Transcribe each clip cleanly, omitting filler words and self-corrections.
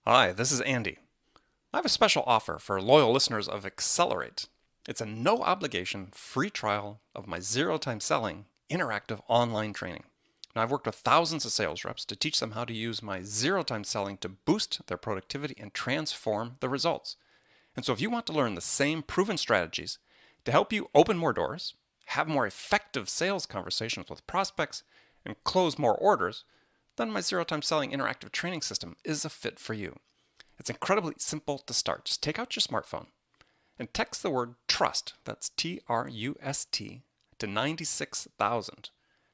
Hi, this is Andy. I have a special offer for loyal listeners of Accelerate. It's a no obligation free trial of my zero time selling interactive online training. Now, I've worked with thousands of sales reps to teach them how to use my zero time selling to boost their productivity and transform the results. And so, if you want to learn the same proven strategies to help you open more doors, have more effective sales conversations with prospects, and close more orders, then my zero time selling interactive training system is a fit for you. It's incredibly simple to start. Just take out your smartphone and text the word TRUST, that's TRUST, to 96,000.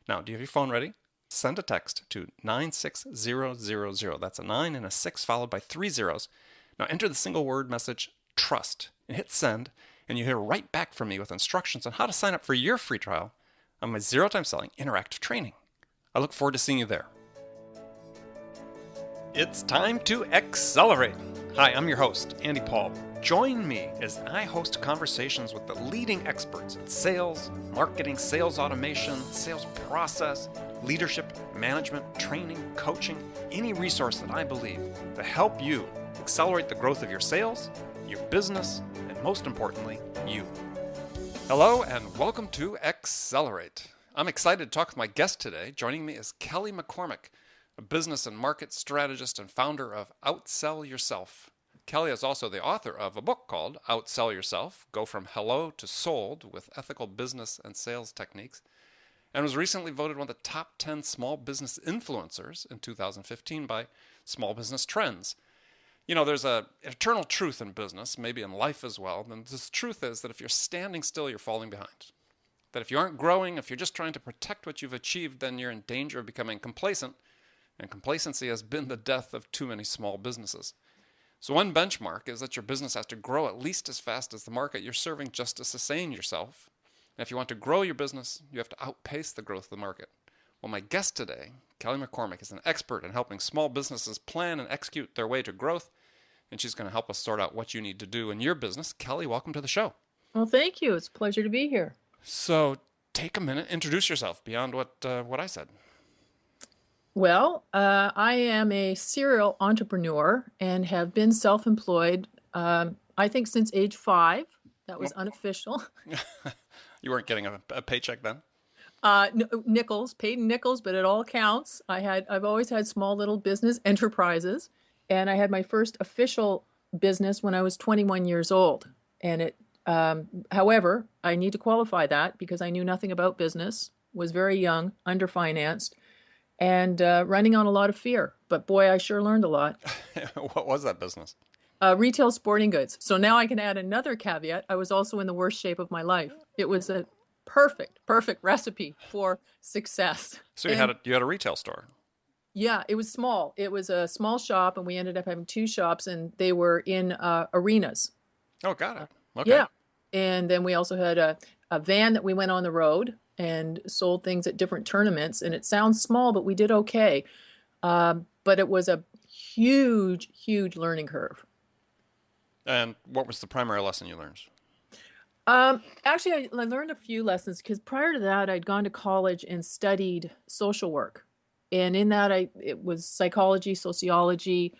Now, do you have your phone ready? Send a text to 96000. That's a 9 and a 6 followed by 3 zeros. Now enter the single word message TRUST and hit send, and you hear right back from me with instructions on how to sign up for your free trial on my zero time selling interactive training. I look forward to seeing you there. It's time to accelerate. Hi, I'm your host, Andy Paul. Join me as I host conversations with the leading experts in sales, marketing, sales automation, sales process, leadership, management, training, coaching, any resource that I believe to help you accelerate the growth of your sales, your business, and most importantly, you. Hello, and welcome to Accelerate. I'm excited to talk with my guest today. Joining me is Kelly McCormick, a business and market strategist and founder of Outsell Yourself. Kelly is also the author of a book called Outsell Yourself, Go From Hello to Sold with Ethical Business and Sales Techniques, and was recently voted one of the top 10 small business influencers in 2015 by Small Business Trends. You know, there's an eternal truth in business, maybe in life as well, and this truth is that if you're standing still, you're falling behind. That if you aren't growing, if you're just trying to protect what you've achieved, then you're in danger of becoming complacent. And complacency has been the death of too many small businesses. So one benchmark is that your business has to grow at least as fast as the market you're serving just to sustain yourself. And if you want to grow your business, you have to outpace the growth of the market. Well, my guest today, Kelly McCormick, is an expert in helping small businesses plan and execute their way to growth. And she's going to help us sort out what you need to do in your business. Kelly, welcome to the show. Well, thank you. It's a pleasure to be here. So take a minute, introduce yourself beyond what I said. Well, I am a serial entrepreneur and have been self-employed, I think since age 5. That was unofficial. You weren't getting a paycheck then? Nickels, paid in nickels, but it all counts. I've always had small little business enterprises, and I had my first official business when I was 21 years old. And however, I need to qualify that because I knew nothing about business, was very young, underfinanced, and running on a lot of fear. But boy, I sure learned a lot. What was that business? Retail sporting goods. So now I can add another caveat. I was also in the worst shape of my life. It was a perfect recipe for success. So you had a retail store. Yeah, it was small. It was a small shop, and we ended up having 2 shops, and they were in arenas. Oh, got it. Okay. Yeah. And then we also had a van that we went on the road and sold things at different tournaments. And it sounds small, but we did okay. But it was a huge learning curve. And what was the primary lesson you learned? Actually, I learned a few lessons because prior to that, I'd gone to college and studied social work. And in that, it was psychology, sociology,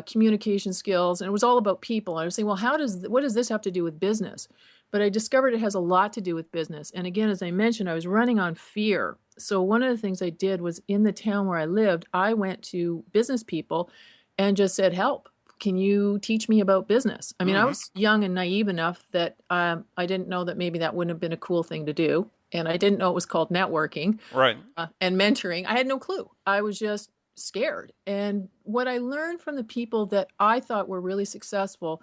communication skills, and it was all about people. I was saying, well, what does this have to do with business? But I discovered it has a lot to do with business. And again, as I mentioned, I was running on fear. So one of the things I did was in the town where I lived, I went to business people and just said, help, can you teach me about business? I mean, I was young and naive enough that I didn't know that maybe that wouldn't have been a cool thing to do. And I didn't know it was called networking, right, and mentoring. I had no clue. I was just scared. And what I learned from the people that I thought were really successful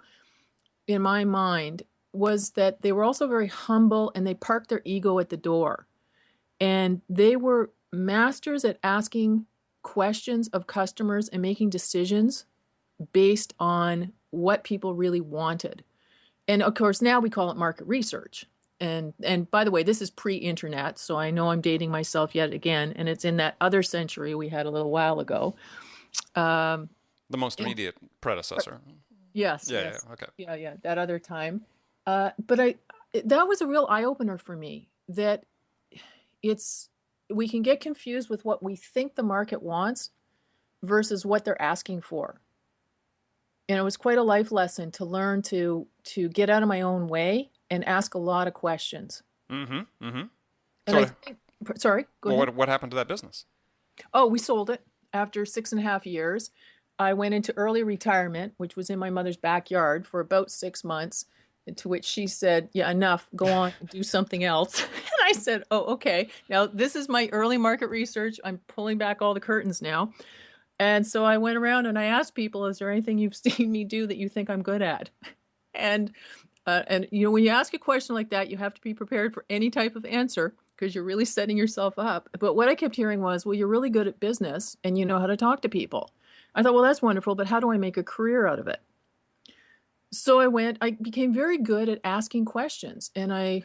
in my mind was that they were also very humble and they parked their ego at the door. And they were masters at asking questions of customers and making decisions based on what people really wanted. And of course, now we call it market research. And by the way, this is pre-internet, so I know I'm dating myself yet again, and it's in that other century we had a little while ago. The most immediate predecessor. Yes. Yeah, yes. yeah, okay. Yeah, that other time. But that was a real eye-opener for me, that we can get confused with what we think the market wants versus what they're asking for. And it was quite a life lesson to learn to get out of my own way and ask a lot of questions. Mm-hmm. Mm-hmm. And I So, think, sorry, go well, ahead. what happened to that business? Oh, we sold it after 6.5 years. I went into early retirement, which was in my mother's backyard for about 6 months, to which she said, yeah, enough, go on, do something else. And I said, oh, okay. Now, this is my early market research. I'm pulling back all the curtains now. And so I went around and I asked people, is there anything you've seen me do that you think I'm good at? And when you ask a question like that, you have to be prepared for any type of answer because you're really setting yourself up. But what I kept hearing was, well, you're really good at business and you know how to talk to people. I thought, well, that's wonderful, but how do I make a career out of it? So I became very good at asking questions, and I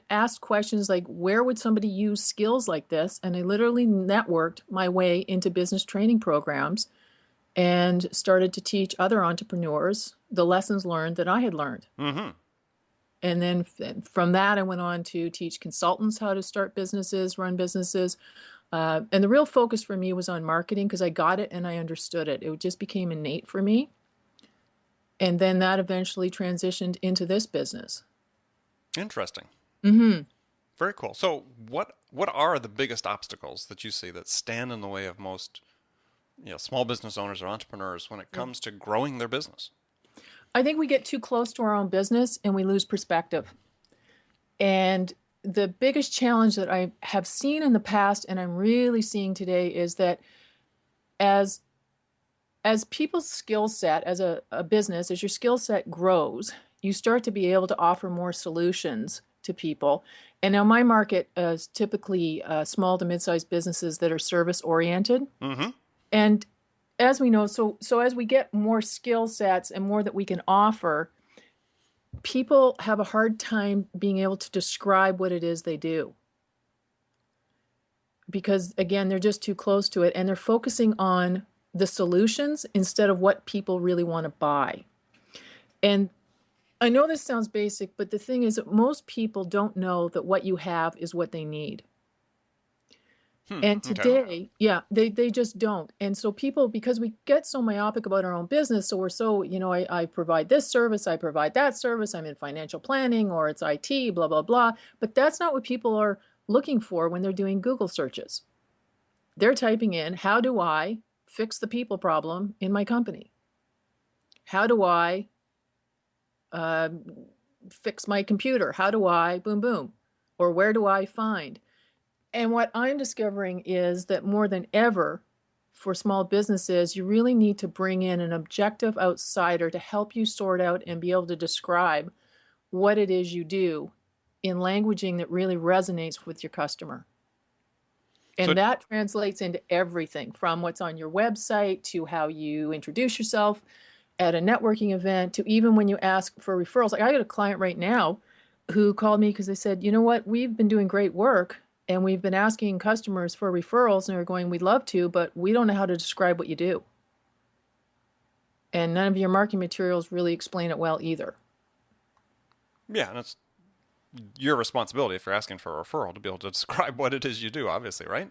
asked questions like, where would somebody use skills like this? And I literally networked my way into business training programs and started to teach other entrepreneurs the lessons learned that I had learned. Mm-hmm. And then from that, I went on to teach consultants how to start businesses, run businesses. And the real focus for me was on marketing because I got it and I understood it. It just became innate for me. And then that eventually transitioned into this business. Interesting. Mm-hmm. Very cool. So what are the biggest obstacles that you see that stand in the way of most small business owners or entrepreneurs when it comes to growing their business? I think we get too close to our own business and we lose perspective. And the biggest challenge that I have seen in the past and I'm really seeing today is that as people's skill set, as a business, as your skill set grows, you start to be able to offer more solutions to people. And now my market is typically small to mid-sized businesses that are service oriented. Mm-hmm. And as we know, so as we get more skill sets and more that we can offer, people have a hard time being able to describe what it is they do. Because again, they're just too close to it and they're focusing on the solutions instead of what people really want to buy. And I know this sounds basic, but the thing is that most people don't know that what you have is what they need. And today, they just don't. And so people, because we get so myopic about our own business, so we're so, I provide this service, I provide that service, I'm in financial planning or it's IT, blah, blah, blah. But that's not what people are looking for when they're doing Google searches. They're typing in, how do I fix the people problem in my company? How do I fix my computer? How do I boom, boom? Or where do I find? And what I'm discovering is that more than ever, for small businesses, you really need to bring in an objective outsider to help you sort out and be able to describe what it is you do in languaging that really resonates with your customer. And that translates into everything from what's on your website to how you introduce yourself at a networking event to even when you ask for referrals. Like I got a client right now who called me because they said, you know what, we've been doing great work and we've been asking customers for referrals and they're going, we'd love to, but we don't know how to describe what you do. And none of your marketing materials really explain it well either. Yeah, and it's your responsibility if you're asking for a referral to be able to describe what it is you do, obviously, right?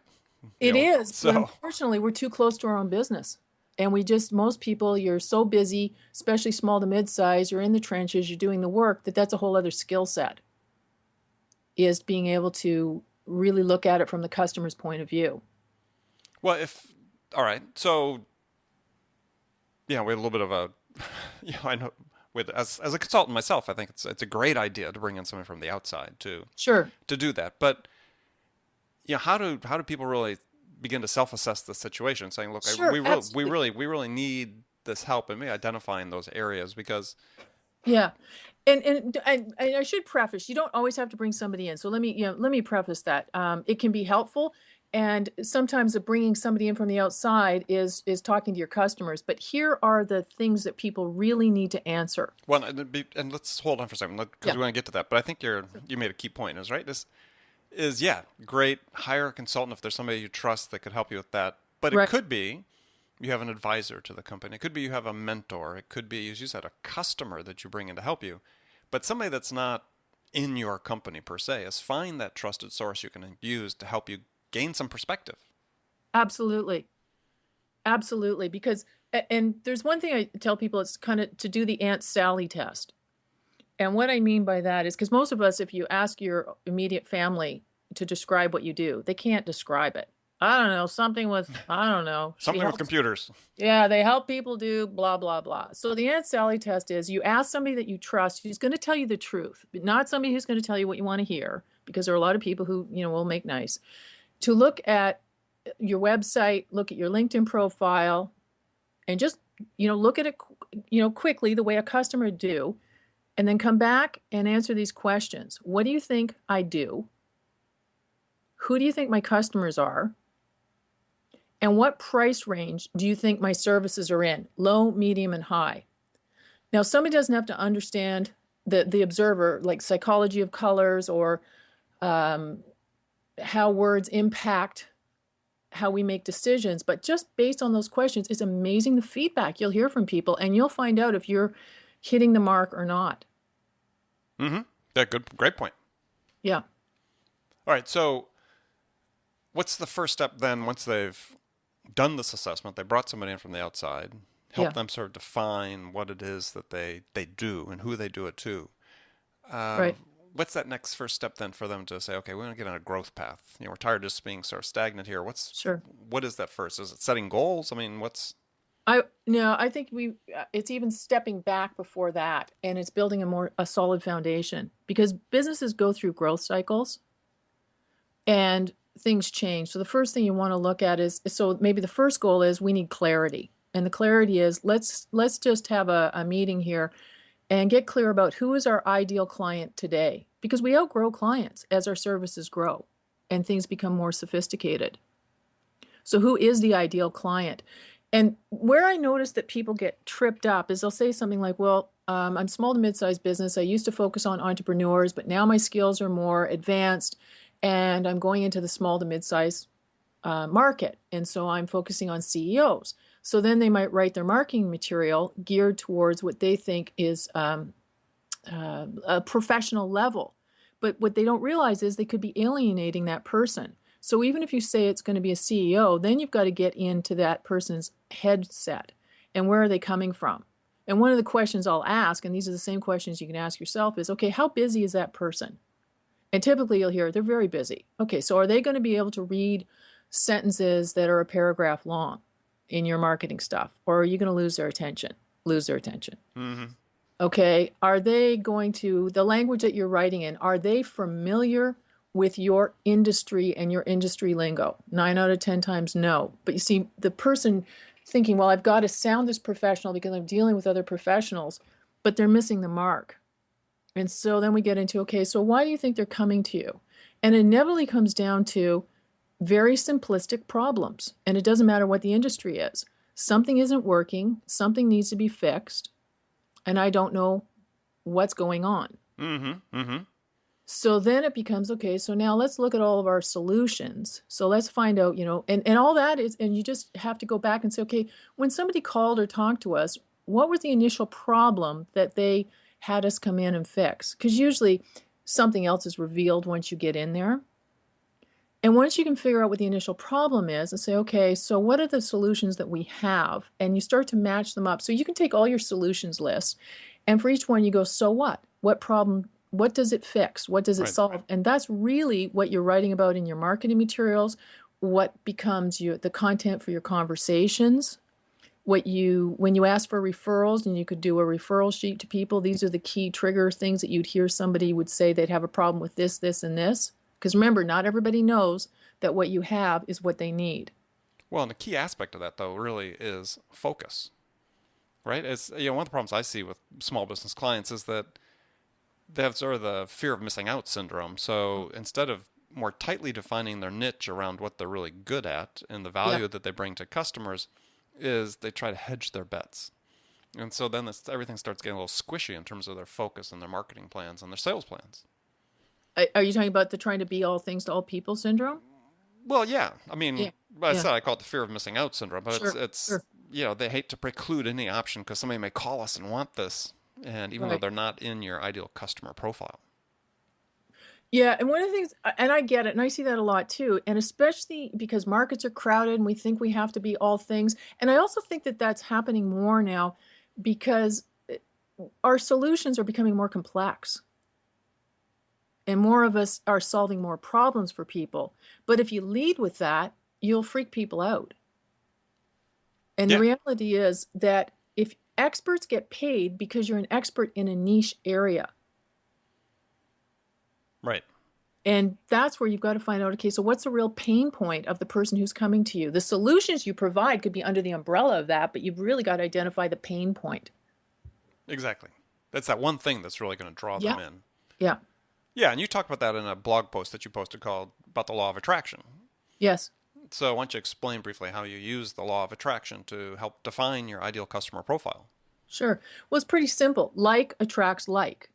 It is, but unfortunately, we're too close to our own business. And most people, you're so busy, especially small to mid-size, you're in the trenches, you're doing the work, that's a whole other skill set, is being able to really look at it from the customer's point of view. Well, all right, so, we had a little bit of a, I know, as a consultant myself, I think it's a great idea to bring in somebody from the outside to do that. But how do people really begin to self-assess the situation, saying, look, we really need this help in me identifying those areas because. Yeah. And I should preface, you don't always have to bring somebody in. So let me preface that. It can be helpful. And sometimes bringing somebody in from the outside is talking to your customers. But here are the things that people really need to answer. Well, and let's hold on for a second because we want to get to that. But I think you made a key point. Great. Hire a consultant if there's somebody you trust that could help you with that. But it could be you have an advisor to the company. It could be you have a mentor. It could be, as you said, a customer that you bring in to help you. But somebody that's not in your company per se is find that trusted source you can use to help you gain some perspective. Absolutely. Absolutely. Because And there's one thing I tell people, it's kind of to do the Aunt Sally test. And what I mean by that is because most of us, if you ask your immediate family to describe what you do, they can't describe it. I don't know, something with, I don't know. She Something with helps. computers. Yeah, they help people do blah, blah, blah. So the Aunt Sally test is you ask somebody that you trust who's going to tell you the truth, but not somebody who's going to tell you what you want to hear, because there are a lot of people who, will make nice, to look at your website, look at your LinkedIn profile, and just, look at it, quickly the way a customer would do, and then come back and answer these questions. What do you think I do? Who do you think my customers are? And what price range do you think my services are in? Low, medium, and high. Now, somebody doesn't have to understand the observer, like psychology of colors or how words impact how we make decisions. But just based on those questions, it's amazing the feedback you'll hear from people, and you'll find out if you're hitting the mark or not. Mm-hmm. Yeah, great point. Yeah. All right, so what's the first step then once they've done this assessment? They brought somebody in from the outside, help them sort of define what it is that they do and who they do it to. Right. What's that next first step then for them to say, okay, we want to get on a growth path? We're tired of just being sort of stagnant here. What is that first? Is it setting goals? I mean, I think it's even stepping back before that, and it's building a solid foundation, because businesses go through growth cycles and things change. So the first thing you want to look at is, so maybe the first goal is we need clarity. And the clarity is, let's just have a meeting here and get clear about who is our ideal client today, because we outgrow clients as our services grow and things become more sophisticated. So who is the ideal client? And where I notice that people get tripped up is they'll say something like, well, I'm small to mid-sized business. I used to focus on entrepreneurs, but now my skills are more advanced and I'm going into the small to mid-sized market. And so I'm focusing on CEOs. So then they might write their marketing material geared towards what they think is a professional level. But what they don't realize is they could be alienating that person. So even if you say it's going to be a CEO, then you've got to get into that person's headset and where are they coming from? And one of the questions I'll ask, and these are the same questions you can ask yourself, is, okay, how busy is that person? And typically you'll hear they're very busy. Okay, so are they going to be able to read sentences that are a paragraph long in your marketing stuff? Or are you going to lose their attention? Mm-hmm. Okay, are they going to, the language that you're writing in, are they familiar with your industry and your industry lingo? 9 out of 10 times, no. But you see, the person thinking, well, I've got to sound this professional because I'm dealing with other professionals, but they're missing the mark. And so then we get into, okay, so why do you think they're coming to you? And it inevitably comes down to very simplistic problems. And it doesn't matter what the industry is. Something isn't working, something needs to be fixed, and I don't know what's going on. Mm-hmm. Mm-hmm. So then it becomes, okay, so now let's look at all of our solutions. So let's find out, and all that is, and you just have to go back and say, okay, when somebody called or talked to us, what was the initial problem that they had us come in and fix? Because usually something else is revealed once you get in there. And once you can figure out what the initial problem is and say, okay, so what are the solutions that we have? And you start to match them up. So you can take all your solutions lists, and for each one you go, so what? What problem? What does it fix? What does it solve? And that's really what you're writing about in your marketing materials, what becomes the content for your conversations, when you ask for referrals, and you could do a referral sheet to people. These are the key trigger things that you'd hear somebody would say they'd have a problem with this, this, and this. Because remember, not everybody knows that what you have is what they need. Well, and the key aspect of that, though, really is focus, right? It's, one of the problems I see with small business clients is that they have sort of the fear of missing out syndrome. So instead of more tightly defining their niche around what they're really good at and the value that they bring to customers, is they try to hedge their bets. And so then everything starts getting a little squishy in terms of their focus and their marketing plans and their sales plans. Are you talking about the trying to be all things to all people syndrome? Well, yeah. I mean, I said I call it the fear of missing out syndrome, but it's they hate to preclude any option because somebody may call us and want this, and even though they're not in your ideal customer profile. Yeah, and one of the things, and I get it, and I see that a lot too, and especially because markets are crowded and we think we have to be all things. And I also think that that's happening more now because our solutions are becoming more complex and more of us are solving more problems for people. But if you lead with that, you'll freak people out. And the Yeah, reality is that if experts get paid because you're an expert in a niche area, right. and that's where you've got to find out, okay, so what's the real pain point of the person who's coming to you? The solutions you provide could be under the umbrella of that, but you've really got to identify the pain point. Exactly. That's that one thing that's really going to draw Yeah. them in. Yeah. Yeah, and you talked about that in a blog post that you posted called about the law of attraction. Yes. So why don't you explain briefly how you use the law of attraction to help define your ideal customer profile? Sure. Well, it's pretty simple. Like attracts like.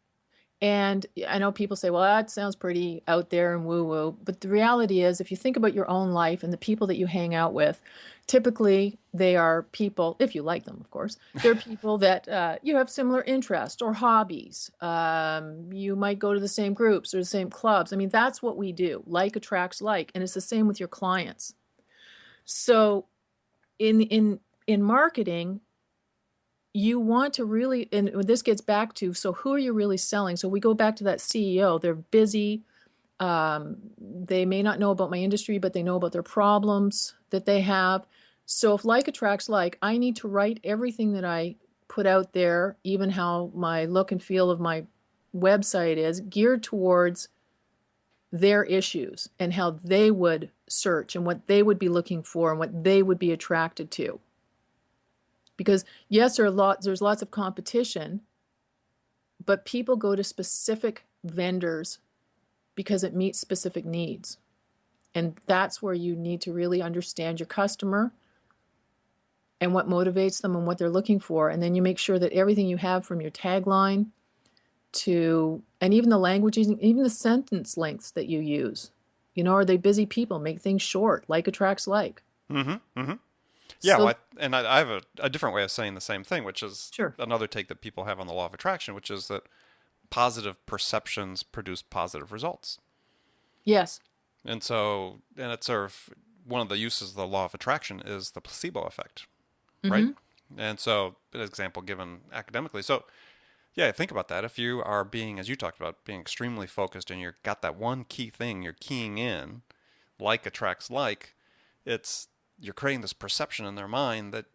And I know people say, well, that sounds pretty out there and woo woo. But the reality is, if you think about your own life and the people that you hang out with, typically they are people, if you like them, of course, they're people that you have similar interests or hobbies. You might go to the same groups or the same clubs. I mean, that's what we do. Like attracts like. And it's the same with your clients. So in marketing, you want to really, and this gets back to, so who are you really selling? So we go back to that CEO. They're busy. They may not know about my industry, but they know about their problems that they have. So if like attracts like, I need to write everything that I put out there, even how my look and feel of my website is geared towards their issues and how they would search and what they would be looking for and what they would be attracted to. Because yes, there's lots of competition, but people go to specific vendors because it meets specific needs. And that's where you need to really understand your customer and what motivates them and what they're looking for. And then you make sure that everything you have, from your tagline to, and even the languages, even the sentence lengths that you use. Are they busy people? Make things short. Like attracts like. Mm-hmm. Mm-hmm. Yeah, So, I have a different way of saying the same thing, which is sure. another take that people have on the law of attraction, which is that positive perceptions produce positive results. Yes. And so, and it's sort of one of the uses of the law of attraction is the placebo effect, right? Mm-hmm. And so, an example given academically. So, yeah, think about that. If you are being, as you talked about, being extremely focused and you've got that one key thing you're keying in, like attracts like, you're creating this perception in their mind that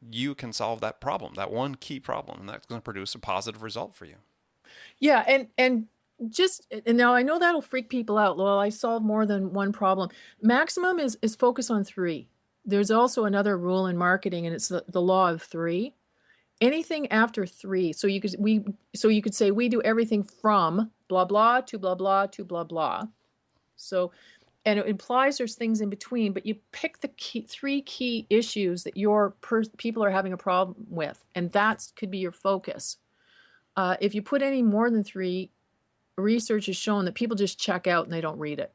you can solve that problem, that one key problem, and that's going to produce a positive result for you. Yeah, and now I know that'll freak people out. Well, I solve more than one problem. Maximum is focus on three. There's also another rule in marketing, and it's the law of three. Anything after three, so you could say we do everything from blah blah to blah blah to blah blah. So, and it implies there's things in between, but you pick the three key issues that your people are having a problem with, and that could be your focus. If you put any more than three, research has shown that people just check out and they don't read it.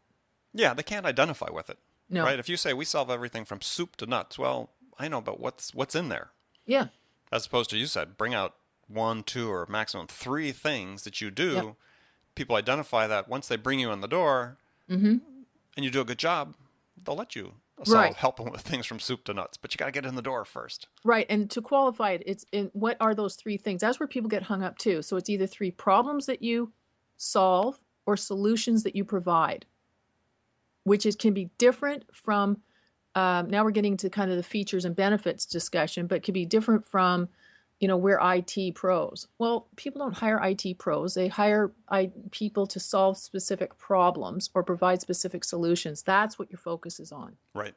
Yeah, they can't identify with it, No. right? If you say we solve everything from soup to nuts, well, I know, but what's in there? Yeah. As opposed to, you said, bring out one, two, or maximum three things that you do. Yep. People identify that once they bring you in the door, Mm-hmm. and you do a good job, they'll let you Right. help them with things from soup to nuts. But you got to get in the door first. Right. And to qualify it, it's in what are those three things? That's where people get hung up too. So it's either three problems that you solve or solutions that you provide, which can be different from, now we're getting to kind of the features and benefits discussion, but could be different from, we're IT pros. Well, people don't hire IT pros. They hire people to solve specific problems or provide specific solutions. That's what your focus is on. Right.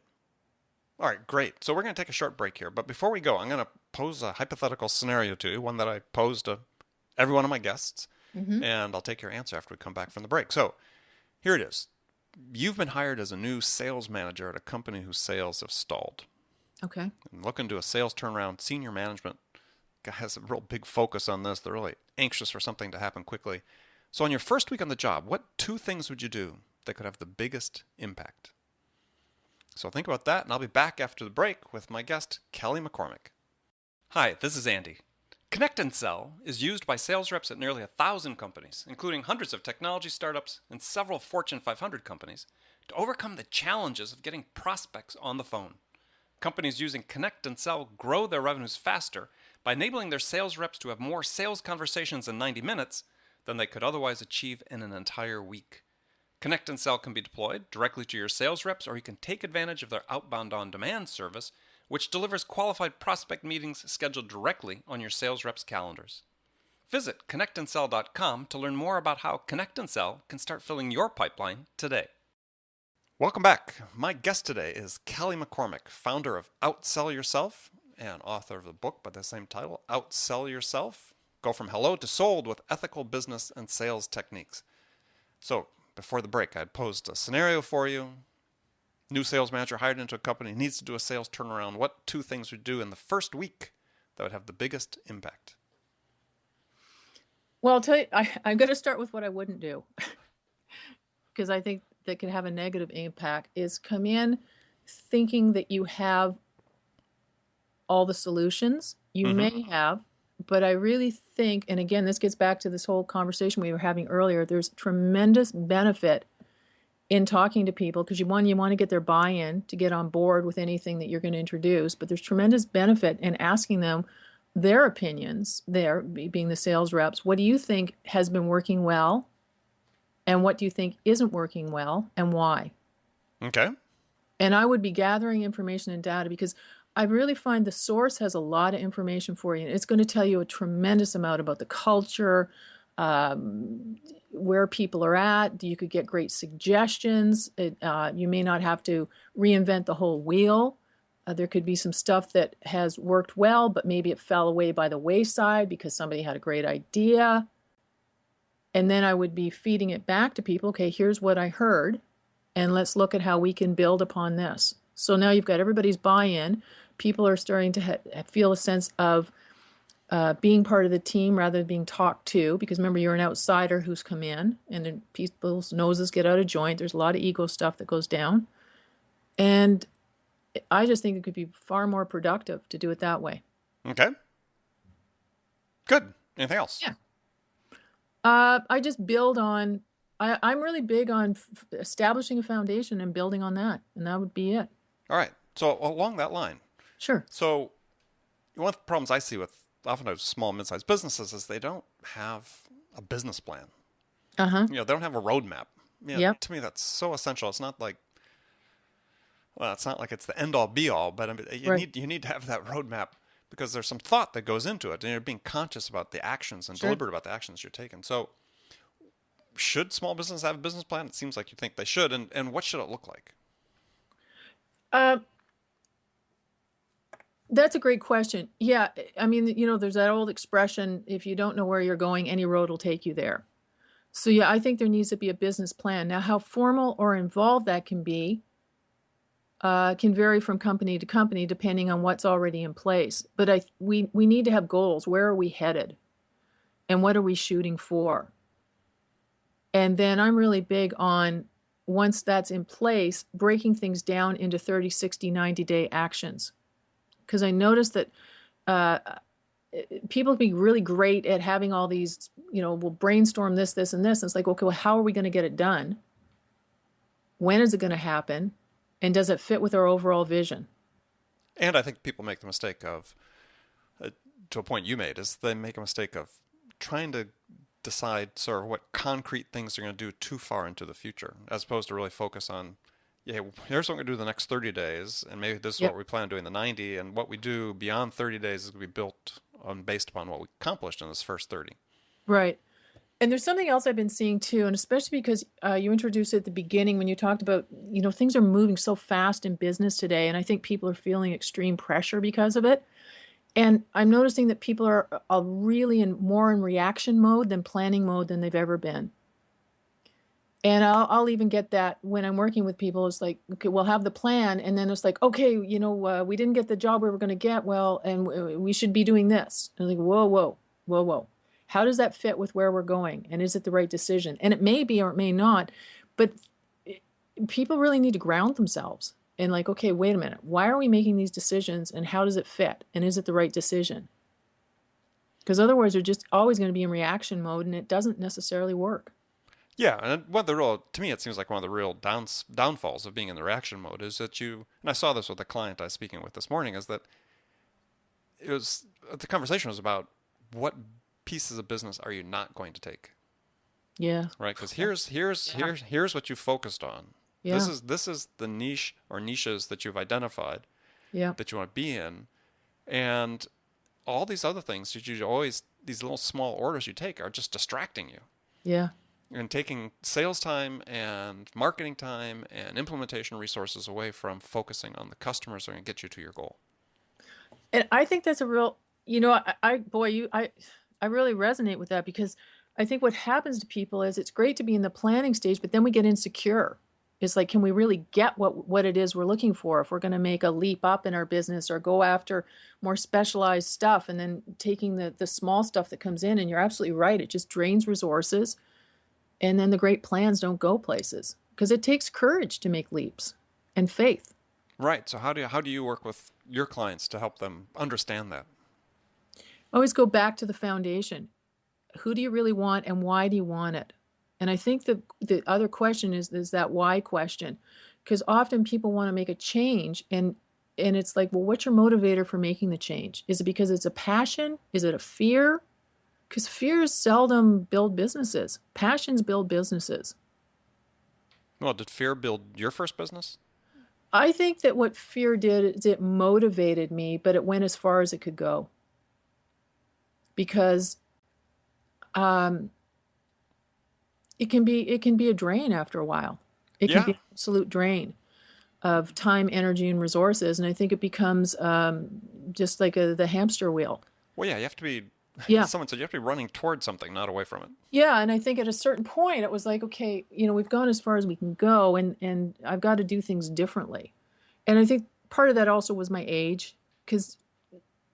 All right, great. So we're going to take a short break here. But before we go, I'm going to pose a hypothetical scenario to you, one that I posed to every one of my guests. Mm-hmm. And I'll take your answer after we come back from the break. So here it is. You've been hired as a new sales manager at a company whose sales have stalled. Okay. And looking to a sales turnaround, senior management has a real big focus on this. They're really anxious for something to happen quickly. So on your first week on the job, what two things would you do that could have the biggest impact? So think about that, and I'll be back after the break with my guest, Kelly McCormick. Hi, this is Andy. Connect and Sell is used by sales reps at nearly 1,000 companies, including hundreds of technology startups and several Fortune 500 companies, to overcome the challenges of getting prospects on the phone. Companies using Connect and Sell grow their revenues faster by enabling their sales reps to have more sales conversations in 90 minutes than they could otherwise achieve in an entire week. Connect and Sell can be deployed directly to your sales reps, or you can take advantage of their outbound on-demand service, which delivers qualified prospect meetings scheduled directly on your sales reps' calendars. Visit connectandsell.com to learn more about how Connect and Sell can start filling your pipeline today. Welcome back. My guest today is Kelly McCormick, founder of Outsell Yourself and author of the book by the same title, Outsell Yourself. Go from hello to sold with ethical business and sales techniques. So, before the break, I had posed a scenario for you. New sales manager hired into a company, needs to do a sales turnaround. What 2 things would do in the first week that would have the biggest impact? Well, I'll tell you, I'm going to start with what I wouldn't do, because I think that can have a negative impact, is come in thinking that you have all the solutions. You may have, but I really think, and again, this gets back to this whole conversation we were having earlier, there's tremendous benefit in talking to people, because you want to get their buy-in to get on board with anything that you're going to introduce, but there's tremendous benefit in asking them their opinions, there being the sales reps. What do you think has been working well? And what do you think isn't working well, and why? Okay. And I would be gathering information and data, because I really find the source has a lot of information for you. And it's going to tell you a tremendous amount about the culture, where people are at. You could get great suggestions. You may not have to reinvent the whole wheel. There could be some stuff that has worked well, but maybe it fell away by the wayside because somebody had a great idea. And then I would be feeding it back to people. Okay, here's what I heard, and let's look at how we can build upon this. So now you've got everybody's buy-in. People are starting to feel a sense of being part of the team rather than being talked to, because remember, you're an outsider who's come in, and then people's noses get out of joint. There's a lot of ego stuff that goes down. And I just think it could be far more productive to do it that way. Okay. Good. Anything else? Yeah. I just build on, I'm really big on establishing a foundation and building on that. And that would be it. All right. So along that line. Sure. So one of the problems I see with often small, mid-sized businesses is they don't have a business plan. Uh-huh. They don't have a roadmap. Yep. To me, that's so essential. It's not like, well, it's not like it's the end-all, be-all, but I mean, you need to have that roadmap, because there's some thought that goes into it, and you're being conscious about the actions and deliberate about the actions you're taking. So should small business have a business plan? It seems like you think they should, and what should it look like? That's a great question. Yeah, I mean, there's that old expression, if you don't know where you're going, any road will take you there. So yeah, I think there needs to be a business plan. Now, how formal or involved that can be can vary from company to company depending on what's already in place. But we need to have goals. Where are we headed? And what are we shooting for? And then I'm really big on, once that's in place, breaking things down into 30, 60, 90-day actions. Because I noticed that people can be really great at having all these, we'll brainstorm this, this, and this. And it's like, okay, well, how are we going to get it done? When is it going to happen? And does it fit with our overall vision? And I think people make the mistake of, to a point you made, is they make a mistake of trying to decide sort of what concrete things they're going to do too far into the future, as opposed to really focus on, here's what we're going to do the next 30 days, and maybe this is what we plan on doing the 90, and what we do beyond 30 days is going to be built on based upon what we accomplished in this first 30. Right. And there's something else I've been seeing too, and especially because you introduced it at the beginning when you talked about, things are moving so fast in business today, and I think people are feeling extreme pressure because of it. And I'm noticing that people are really more in reaction mode than planning mode than they've ever been. And I'll even get that when I'm working with people. It's like, okay, we'll have the plan, and then it's like, okay, we didn't get the job we were going to get, well, and we should be doing this. And I'm like, whoa. How does that fit with where we're going? And is it the right decision? And it may be or it may not, but people really need to ground themselves and like, okay, wait a minute. Why are we making these decisions, and how does it fit? And is it the right decision? Because otherwise, they're just always going to be in reaction mode, and it doesn't necessarily work. Yeah, and to me, it seems like one of the real downfalls of being in the reaction mode is that and I saw this with a client I was speaking with this morning, is that the conversation was about what pieces of business are you not going to take? Yeah. Right? Because here's what you focused on. Yeah. This is the niche or niches that you've identified Yeah. that you want to be in, and all these other these little small orders you take are just distracting you. Yeah. And taking sales time and marketing time and implementation resources away from focusing on the customers that are going to get you to your goal. And I think that's a real, I really resonate with that, because I think what happens to people is it's great to be in the planning stage, but then we get insecure. It's like, can we really get what it is we're looking for if we're going to make a leap up in our business or go after more specialized stuff, and then taking the small stuff that comes in, and you're absolutely right, it just drains resources, and then the great plans don't go places, because it takes courage to make leaps and faith. Right. So how do you work with your clients to help them understand that? Always go back to the foundation. Who do you really want, and why do you want it? And I think the other question is that why question, because often people want to make a change, and it's like, well, what's your motivator for making the change? Is it because it's a passion? Is it a fear? Because fears seldom build businesses. Passions build businesses. Well, did fear build your first business? I think that what fear did is it motivated me, but it went as far as it could go. Because it can be a drain after a while. It can be an absolute drain of time, energy, and resources. And I think it becomes just like the hamster wheel. Well, yeah, you have to be. Yeah. Someone said you have to be running towards something, not away from it. Yeah, and I think at a certain point it was like, okay, we've gone as far as we can go, and I've got to do things differently. And I think part of that also was my age, because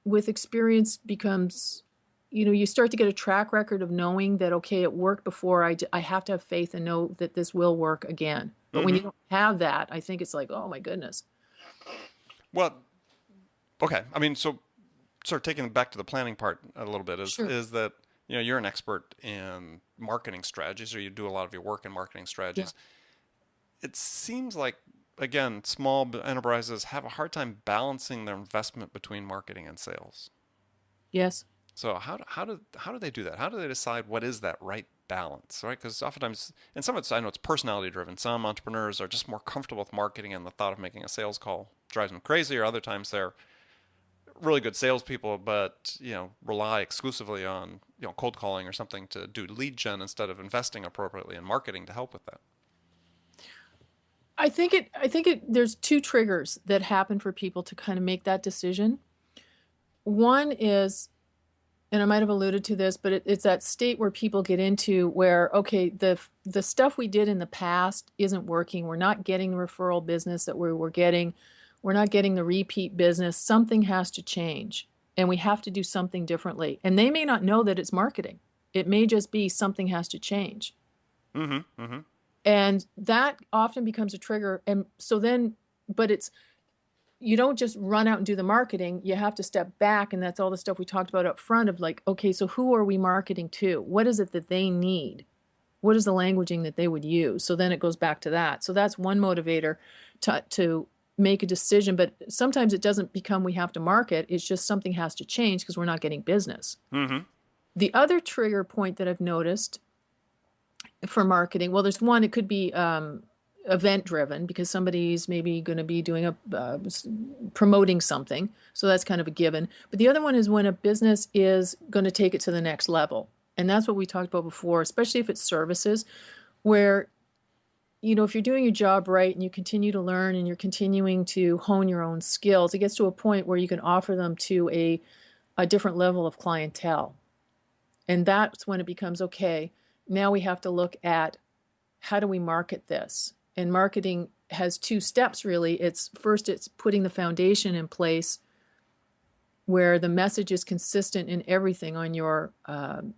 with experience becomes, you start to get a track record of knowing that, okay, it worked before, I have to have faith and know that this will work again. But when you don't have that, I think it's like, oh my goodness. Well, okay. I mean, so sort of taking it back to the planning part a little bit is that, you're an expert in marketing strategies, or you do a lot of your work in marketing strategies. Yeah. It seems like, again, small enterprises have a hard time balancing their investment between marketing and sales. Yes. So how do they do that? How do they decide what is that right balance, right? Because oftentimes, and some of it's, I know it's personality driven. Some entrepreneurs are just more comfortable with marketing, and the thought of making a sales call drives them crazy, or other times they're really good salespeople, but rely exclusively on cold calling or something to do lead gen instead of investing appropriately in marketing to help with that. I think there's two triggers that happen for people to kind of make that decision. One is, and I might have alluded to this, but it's that state where people get into where, okay, the stuff we did in the past isn't working. We're not getting the referral business that we were getting. We're not getting the repeat business. Something has to change, and we have to do something differently. And they may not know that it's marketing. It may just be something has to change. Mm-hmm. Mm-hmm. And that often becomes a trigger. And so then, but you don't just run out and do the marketing. You have to step back, and that's all the stuff we talked about up front of like, okay, so who are we marketing to? What is it that they need? What is the languaging that they would use? So then it goes back to that. So that's one motivator to make a decision, but sometimes it doesn't become we have to market. It's just something has to change because we're not getting business. Mm-hmm. The other trigger point that I've noticed for marketing, well, there's one, it could be event driven, because somebody's maybe going to be doing promoting something. So that's kind of a given. But the other one is when a business is going to take it to the next level. And that's what we talked about before, especially if it's services, where if you're doing your job right and you continue to learn and you're continuing to hone your own skills, it gets to a point where you can offer them to a different level of clientele. And that's when it becomes, okay, now we have to look at how do we market this? And marketing has two steps, really. It's putting the foundation in place where the message is consistent in everything on your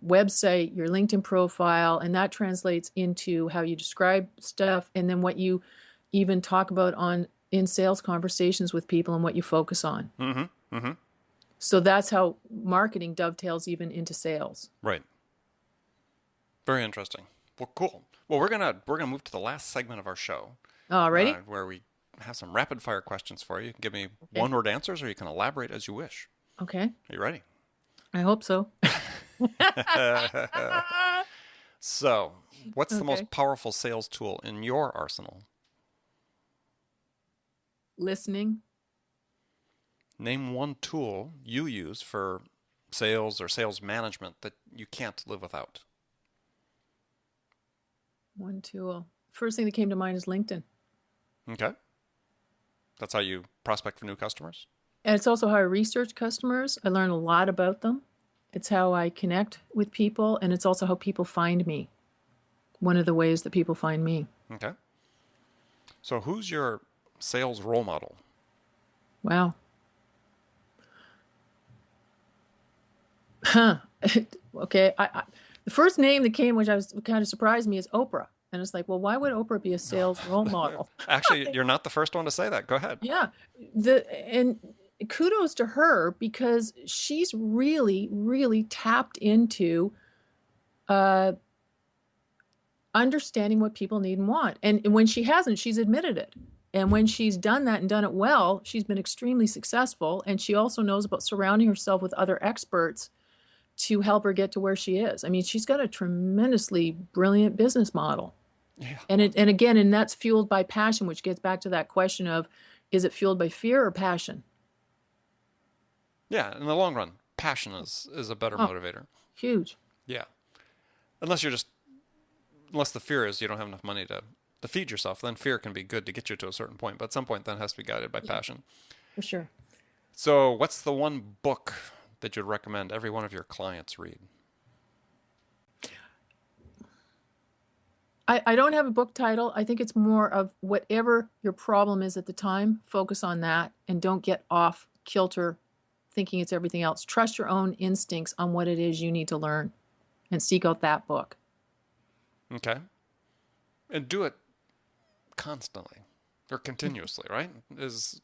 website, your LinkedIn profile, and that translates into how you describe stuff, and then what you even talk about in sales conversations with people and what you focus on. Mm-hmm. Mm-hmm. So that's how marketing dovetails even into sales. Right. Very interesting. Well, cool. Well, we're gonna move to the last segment of our show, Ready? where we have some rapid fire questions for you. You can give me Okay. one word answers, or you can elaborate as you wish. Okay. Are you ready? I hope so. So, what's the Okay. most powerful sales tool in your arsenal? Listening. Name one tool you use for sales or sales management that you can't live without. One tool. First thing that came to mind is LinkedIn. Okay. That's how you prospect for new customers? And it's also how I research customers. I learn a lot about them. It's how I connect with people, and it's also how people find me. One of the ways that people find me. Okay. So, who's your sales role model? Wow. Huh. Okay. The first name that came, which I was kind of surprised me, is Oprah. And it's like, well, why would Oprah be a sales role model? Actually, you're not the first one to say that. Go ahead. Yeah. And kudos to her because she's really, really tapped into uh, understanding what people need and want. And when she hasn't, she's admitted it. And when she's done that and done it well, she's been extremely successful. And she also knows about surrounding herself with other experts to help her get to where she is. I mean, she's got a tremendously brilliant business model. Yeah. And again, that's fueled by passion, which gets back to that question of, is it fueled by fear or passion? Yeah, in the long run, passion is a better motivator. Huge. Yeah. Unless the fear is you don't have enough money to feed yourself, then fear can be good to get you to a certain point, but at some point that has to be guided by passion. For sure. So, what's the one book that you'd recommend every one of your clients read? I don't have a book title. I think it's more of whatever your problem is at the time, focus on that and don't get off kilter thinking it's everything else. Trust your own instincts on what it is you need to learn and seek out that book. Okay. And do it constantly or continuously, right? Is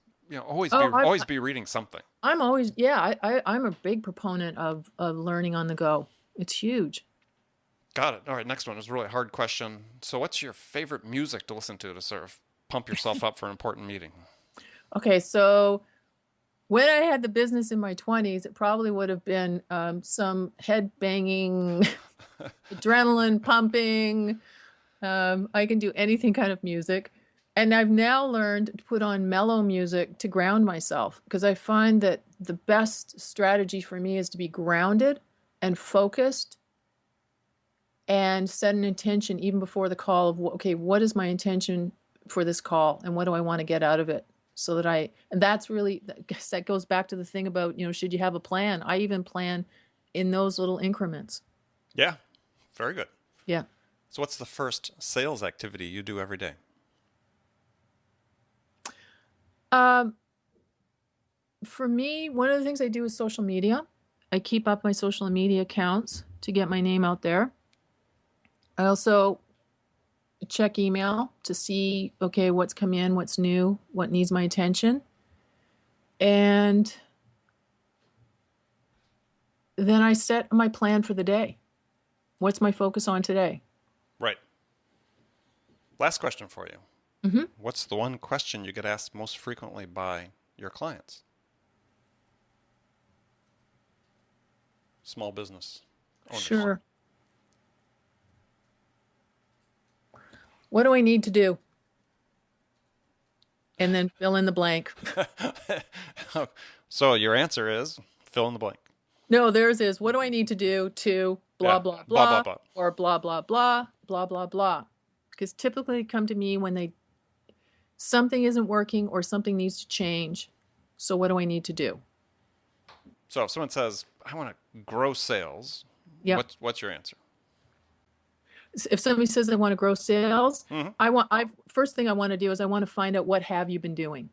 always be reading something. I'm always, yeah, I'm a big proponent of learning on the go. It's huge. Got it. All right, next one is a really hard question. So, what's your favorite music to listen to sort of pump yourself up for an important meeting? Okay, so when I had the business in my 20s, it probably would have been some head banging, adrenaline pumping. I can do anything kind of music. And I've now learned to put on mellow music to ground myself because I find that the best strategy for me is to be grounded and focused and set an intention even before the call of, okay, what is my intention for this call and what do I want to get out of it? So that and that's really, I guess that goes back to the thing about, should you have a plan? I even plan in those little increments. Yeah, very good. Yeah. So, what's the first sales activity you do every day? For me, one of the things I do is social media. I keep up my social media accounts to get my name out there. I also check email to see, okay, what's come in, what's new, what needs my attention. And then I set my plan for the day. What's my focus on today? Right. Last question for you. Mm-hmm. What's the one question you get asked most frequently by your clients? Small business owners. Sure. What do I need to do? And then fill in the blank. So your answer is fill in the blank. No, theirs is, what do I need to do to blah, Yeah. blah, Blah, blah, blah, blah. or blah, blah, blah, blah, blah, blah. Because typically they come to me when something isn't working or something needs to change. So what do I need to do? So if someone says, I want to grow sales, Yep. what's your answer? If somebody says they want to grow sales, Mm-hmm. First thing I want to do is I want to find out what have you been doing.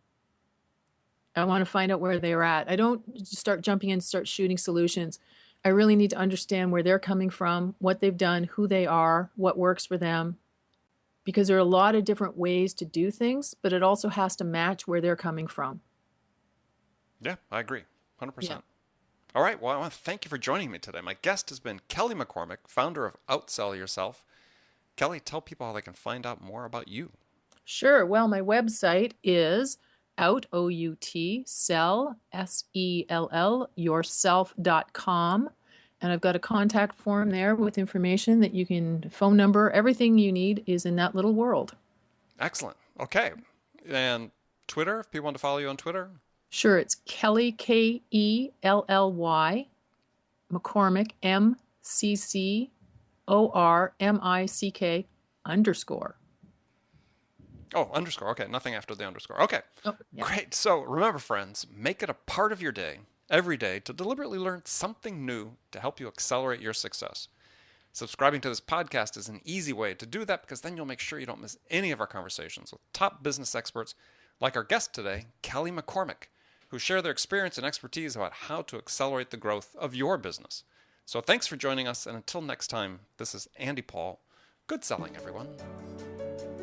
I want to find out where they're at. I don't just start jumping in, start shooting solutions. I really need to understand where they're coming from, what they've done, who they are, what works for them. Because there are a lot of different ways to do things, but it also has to match where they're coming from. Yeah, I agree. 100%. Yeah. All right, well, I want to thank you for joining me today. My guest has been Kelly McCormick, founder of Outsell Yourself. Kelly, tell people how they can find out more about you. Sure. Well, my website is Outsell, S-E-L-L, yourself.com. And I've got a contact form there with information that you can, phone number, everything you need is in that little world. Excellent. Okay. And Twitter, if people want to follow you on Twitter? Sure. It's Kelly, K-E-L-L-Y, McCormick, M-C-C-O-R-M-I-C-K _ Oh, underscore. Okay, nothing after the underscore. Okay, yeah. Great. So remember, friends, make it a part of your day, every day, to deliberately learn something new to help you accelerate your success. Subscribing to this podcast is an easy way to do that because then you'll make sure you don't miss any of our conversations with top business experts like our guest today, Kelly McCormick, who share their experience and expertise about how to accelerate the growth of your business. So thanks for joining us, and until next time, this is Andy Paul. Good selling, everyone.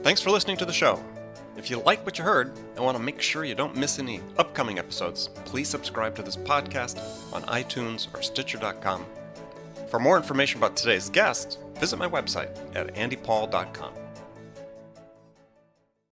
Thanks for listening to the show. If you like what you heard and want to make sure you don't miss any upcoming episodes, please subscribe to this podcast on iTunes or Stitcher.com. For more information about today's guest, visit my website at andypaul.com.